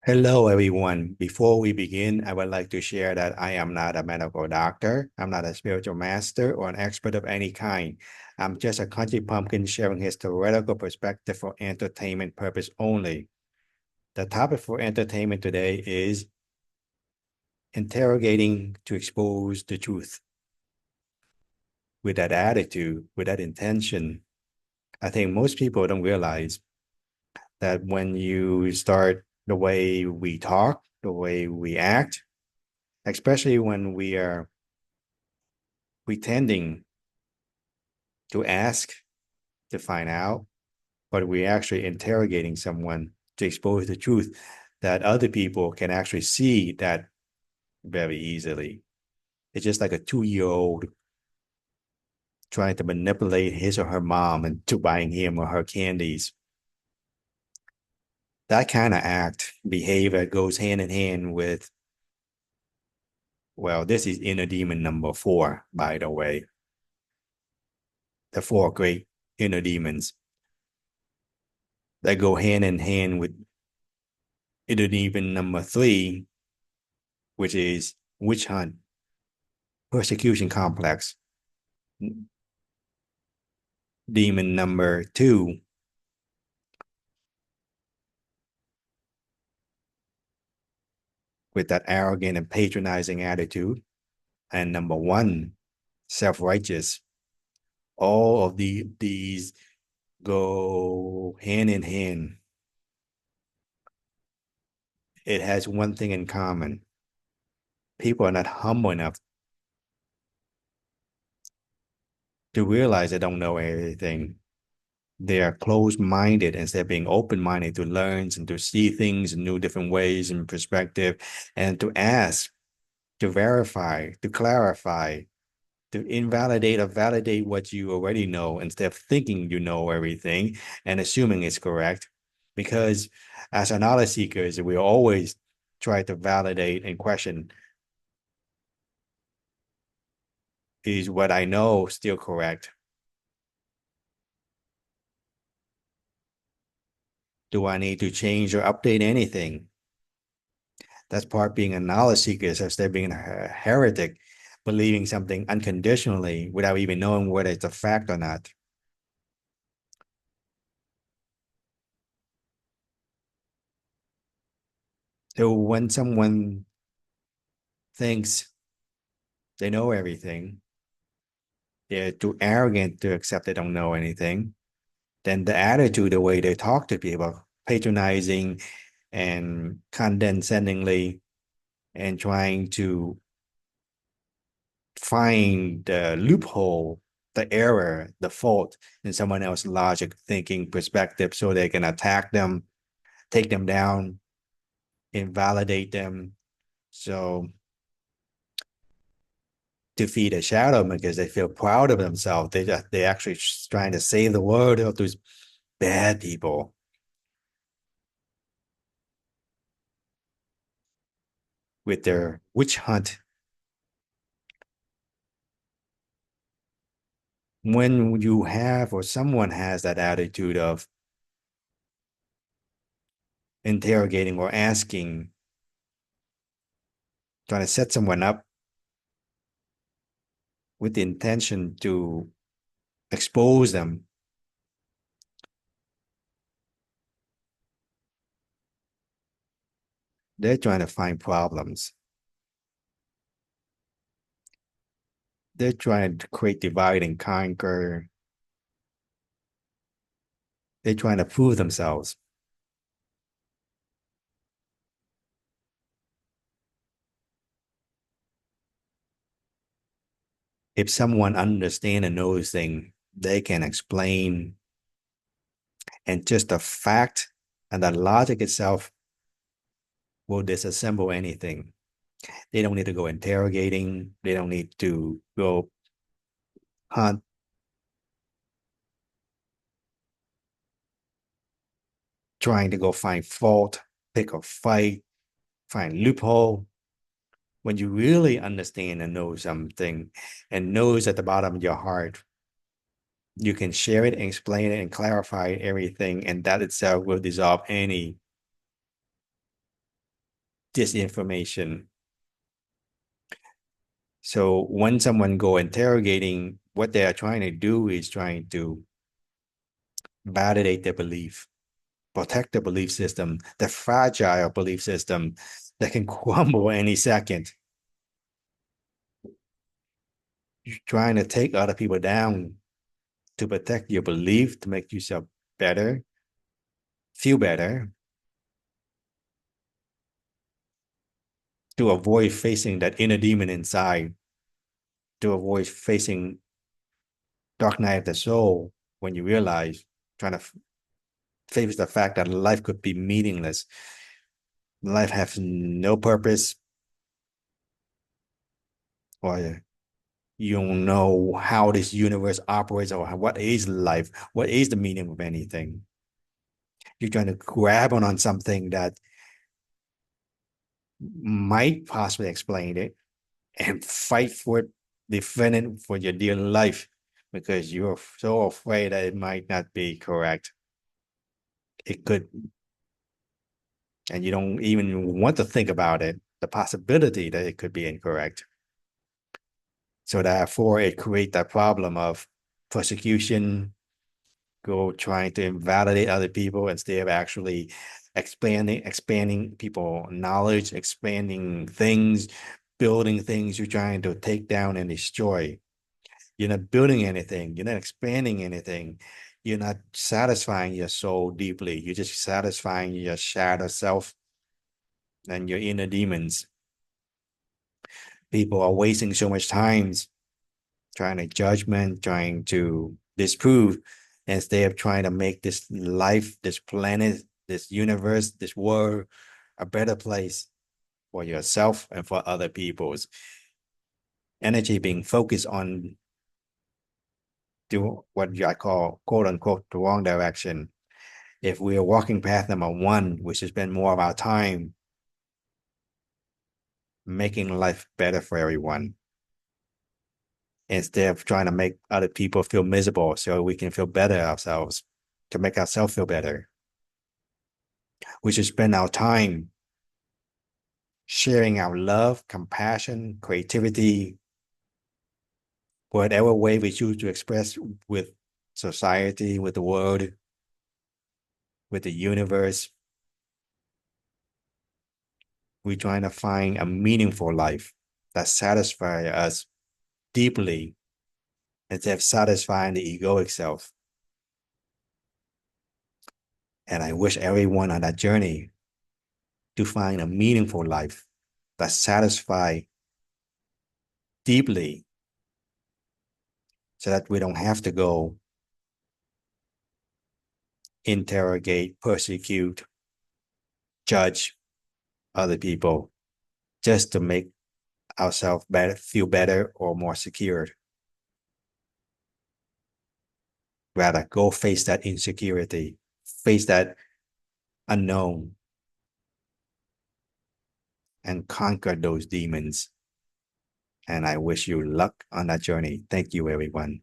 Hello, everyone. Before we begin, I would like to share that I am not a medical doctor. I'm not a spiritual master or an expert of any kind. I'm just a country pumpkin sharing his theoretical perspective for entertainment purpose only. The topic for entertainment today is interrogating to expose the truth. With that attitude, with that intention, I think most people don't realize that when you start the way we talk, the way we act, especially when we are pretending to ask to find out, but we're actually interrogating someone to expose the truth that other people can actually see that very easily. It's just like a 2 year old trying to manipulate his or her mom into buying him or her candies. That kind of act behavior goes hand in hand with, well, this is inner demon number 4, by the way. The 4 great inner demons that go hand in hand with inner demon number 3, which is witch hunt, persecution complex. Demon number 2, with that arrogant and patronizing attitude. And number 1, self-righteous. All of these go hand in hand. It has one thing in common. People are not humble enough to realize they don't know everything. They are closed-minded instead of being open-minded to learn and to see things in new different ways and perspective, and to ask, to verify, to clarify, to invalidate or validate what you already know instead of thinking you know everything and assuming it's correct. Because as knowledge seekers, we always try to validate and question, is what I know still correct? Do I need to change or update anything? That's part being a knowledge seeker, instead of being a heretic, believing something unconditionally without even knowing whether it's a fact or not. So when someone thinks they know everything, they're too arrogant to accept they don't know anything, then the attitude, the way they talk to people, patronizing and condescendingly, and trying to find the loophole, the error, the fault in someone else's logic, thinking, perspective, so they can attack them, take them down, invalidate them. So to feed a shadow because they feel proud of themselves. They actually trying to save the world of those bad people with their witch hunt. When you have or someone has that attitude of interrogating or asking, trying to set someone up with the intention to expose them, they're trying to find problems. They're trying to create divide and conquer. They're trying to prove themselves. If someone understands and knows things, they can explain, and just the fact and the logic itself will disassemble anything. They don't need to go interrogating. They don't need to go hunt, trying to go find fault, pick a fight, find loophole. When you really understand and know something and knows at the bottom of your heart, you can share it and explain it and clarify everything. And that itself will dissolve any disinformation. So when someone go interrogating, what they are trying to do is trying to validate their belief, protect the belief system, the fragile belief system that can crumble any second. You're trying to take other people down to protect your belief, to make yourself better, feel better, to avoid facing that inner demon inside, to avoid facing dark night of the soul when you realize, trying to face the fact that life could be meaningless. Life has no purpose, or you don't know how this universe operates, or what is life, what is the meaning of anything. You're trying to grab on something that might possibly explain it and fight for it, defend it for your dear life, because you're so afraid that it might not be correct. It could, and you don't even want to think about it, the possibility that it could be incorrect. So therefore, it creates that problem of persecution, go trying to invalidate other people instead of actually expanding people knowledge, expanding things, building things. You're trying to take down and destroy. You're not building anything, you're not expanding anything, you're not satisfying your soul deeply, you're just satisfying your shadow self and your inner demons. People are wasting so much time trying to judgment, trying to disprove, instead of trying to make this life, this planet, this universe, this world a better place for yourself and for other people's energy being focused on do what I call quote unquote the wrong direction. If we are walking path number one, we should spend more of our time making life better for everyone instead of trying to make other people feel miserable so we can feel better ourselves, to make ourselves feel better. We should spend our time sharing our love, compassion, creativity, whatever way we choose to express with society, with the world, with the universe. We're trying to find a meaningful life that satisfies us deeply instead of satisfying the egoic self. And I wish everyone on that journey to find a meaningful life that satisfies deeply, so that we don't have to go interrogate, persecute, judge other people just to make ourselves better, feel better or more secure. Rather, go face that insecurity, face that unknown, and conquer those demons. And I wish you luck on that journey. Thank you, everyone.